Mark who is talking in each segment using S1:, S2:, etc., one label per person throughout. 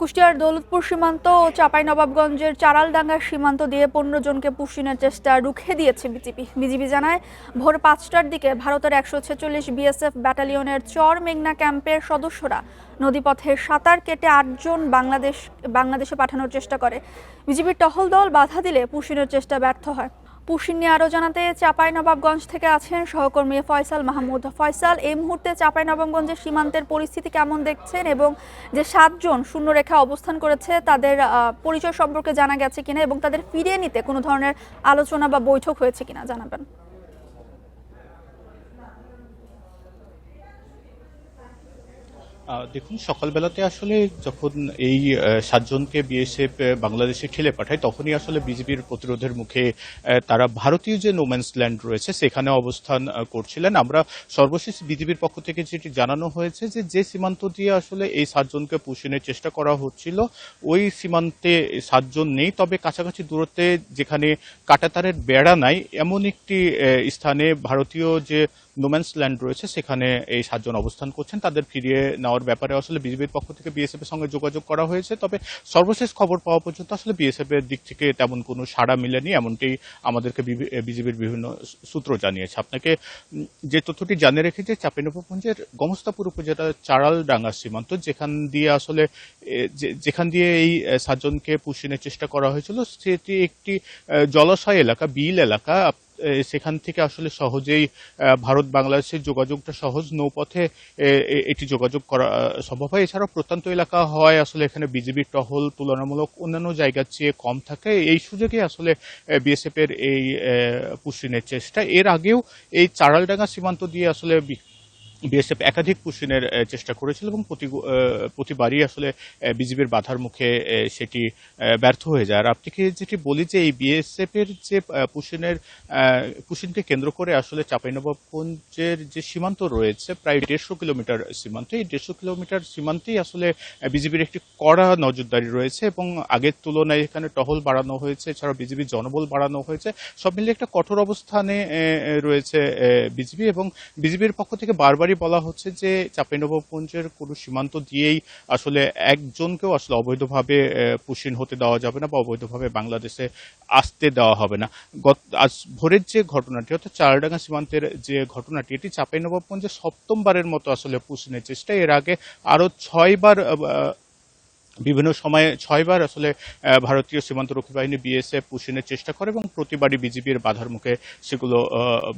S1: কুষ্টিয়ার দৌলতপুর সীমান্ত ও চাঁপাইনবাবগঞ্জের চারালডাঙ্গার সীমান্ত দিয়ে 15 জনকে পুশিনের চেষ্টা রুখে দিয়েছে বিজিবি জানায়, ভোর 5টার দিকে ভারতের 146 বিএসএফ ব্যাটালিয়নের চর মেঘনা ক্যাম্পের সদস্যরা নদীপথে সাঁতার কেটে 8 জন বাংলাদেশে পাঠানোর চেষ্টা করে। বিজিবির টহল দল বাধা দিলে পুশিনের চেষ্টা ব্যর্থ হয়। পুশিন নিয়ে আরও জানাতে চাঁপাইনবাবগঞ্জ থেকে আছেন সহকর্মী ফয়সাল মাহমুদ। ফয়সাল, এই মুহূর্তে চাঁপাইনবাবগঞ্জের সীমান্তের পরিস্থিতি কেমন দেখছেন এবং যে 7 জন শূন্যরেখা অবস্থান করেছে তাদের পরিচয় সম্পর্কে জানা গেছে কিনা এবং তাদের ফিরিয়ে নিতে কোনো ধরনের আলোচনা বা বৈঠক হয়েছে কিনা জানাবেন।
S2: দেখুন, সকালবেলাতে আসলে যখন এই 7 জনকে বিএসএফ বাংলাদেশে ঠেলে পাঠায়, তখনই আসলে বিজিবির প্রতিরোধের মুখে তারা ভারতীয় যে নোম্যান্স ল্যান্ড রয়েছে সেখানে অবস্থান করছিলেন। আমরা সর্বশেষ বিজিবির পক্ষ থেকে যেটি জানানো হয়েছে যে সীমান্ত দিয়ে আসলে এই 7 জনকে পুশিনের চেষ্টা করা হচ্ছিল, ওই সীমান্তে 7 জন নেই, তবে কাছাকাছি দূরত্বে যেখানে কাঁটাতারের বেড়া নাই এমন একটি স্থানে ভারতীয় যে নোম্যান্স ল্যান্ড রয়েছে সেখানে এই 7 জন অবস্থান করছেন। তাদের ফিরিয়ে নেওয়ার ব্যাপারে আসলে বিজিবির পক্ষ থেকে বিএসএফ এর সঙ্গে যোগাযোগ করা হয়েছে, তবে সর্বশেষ খবর পাওয়া পর্যন্ত আসলে বিএসএফ এর দিক থেকে তেমন কোনো সাড়া মিলেনি, এমনটি আমাদেরকে বিজিবির বিভিন্ন সূত্র জানিয়েছে। আপনাকে যে তথ্যটি জানিয়ে রেখেছে, চাঁপাইনবাবগঞ্জের গমস্তাপুর উপজেলার চারালডাঙ্গা সীমান্ত, যেখান দিয়ে এই 7 জনকে পুশিনের চেষ্টা করা হয়েছিল, সেটি একটি জলাশয় এলাকা, বিল এলাকা। সেখান থেকে আসলে সহজেই ভারত বাংলাদেশের যোগাযোগটা সহজ, নৌপথে এটি যোগাযোগ করা সম্ভব হয়। এছাড়াও প্রত্যন্ত এলাকা হয় আসলে এখানে বিজিবির টহল তুলনামূলক অন্যান্য জায়গার চেয়ে কম থাকে। এই সুযোগে আসলে বিএসএফ এর এই পুশিনের চেষ্টা। এর আগেও এই চারালডাঙ্গা সীমান্ত দিয়ে আসলে বিএসএফ একাধিক পুশিনের চেষ্টা করেছিল এবং প্রতিবারই আসলে বিজিবির বাধার মুখে সেটি ব্যর্থ হয়ে যায়। আর আপনাকে যেটি বলি যে এই বিএসএফ এর যে পুশিনকে কেন্দ্র করে আসলে চাঁপাইনবাবগঞ্জের যে সীমান্ত রয়েছে, প্রায় 150 কিলোমিটার সীমান্ত, এই 150 কিলোমিটার সীমান্তেই আসলে বিজিবির একটি কড়া নজরদারি রয়েছে এবং আগের তুলনায় এখানে টহল বাড়ানো হয়েছে, এছাড়াও বিজিবির জনবল বাড়ানো হয়েছে। সব মিলিয়ে একটা কঠোর অবস্থানে রয়েছে বিজিবি এবং বিজিবির পক্ষ থেকে বারবারই বলা হচ্ছে যে চাঁপাইনবাবগঞ্জের কোনো সীমান্ত দিয়েই আসলে একজনকেও আসলে অবৈধভাবে পুশিন হতে দেওয়া যাবে না বা অবৈধভাবে বাংলাদেশে আসতে দেওয়া হবে না। আজ ভোরের যে ঘটনাটি, অর্থাৎ চারালডাঙ্গা সীমান্তের যে ঘটনাটি, এটি চাঁপাইনবাবগঞ্জে 7ম বারের মতো আসলে পুশিনের চেষ্টা। এর আগে আরো 6বার বিভিন্ন সময়ে 6বার আসলে ভারতীয় সীমান্তরক্ষী বাহিনী বিএসএফ পুশিনের চেষ্টা করে এবং প্রতিবারই বিজিবির বাধার মুখে সেগুলো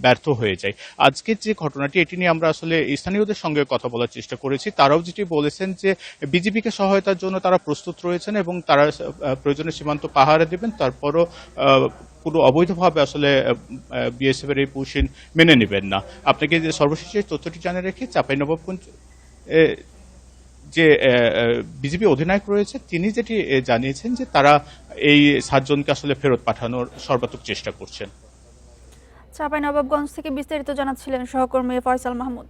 S2: ব্যর্থ হয়ে যায়। আজকের যে ঘটনাটি, এটি নিয়ে আমরা আসলে স্থানীয়দের সঙ্গে কথা বলার চেষ্টা করেছি। তারাও যেটি বলেছেন যে বিজিবিকে সহায়তার জন্য তারা প্রস্তুত রয়েছেন এবং তারা প্রয়োজনে সীমান্ত পাহারা দেবেন, তারপরও পুরো অবৈধভাবে আসলে বিএসএফ এর এই পুশিন মেনে নেবেন না। আপনাকে যে সর্বশেষ তথ্যটি জানিয়ে রেখে, চাঁপাইনবাবগঞ্জ যে বিজিবি অধিনায়ক রয়েছে তিনি যেটি জানিয়েছেন যে তারা এই 7 জনকে আসলে ফেরত পাঠানোর সর্বাত্মক চেষ্টা করছেন।
S1: চাঁপাইনবাবগঞ্জ থেকে বিস্তারিত জানাচ্ছিলেন সহকর্মী ফয়সাল মাহমুদ।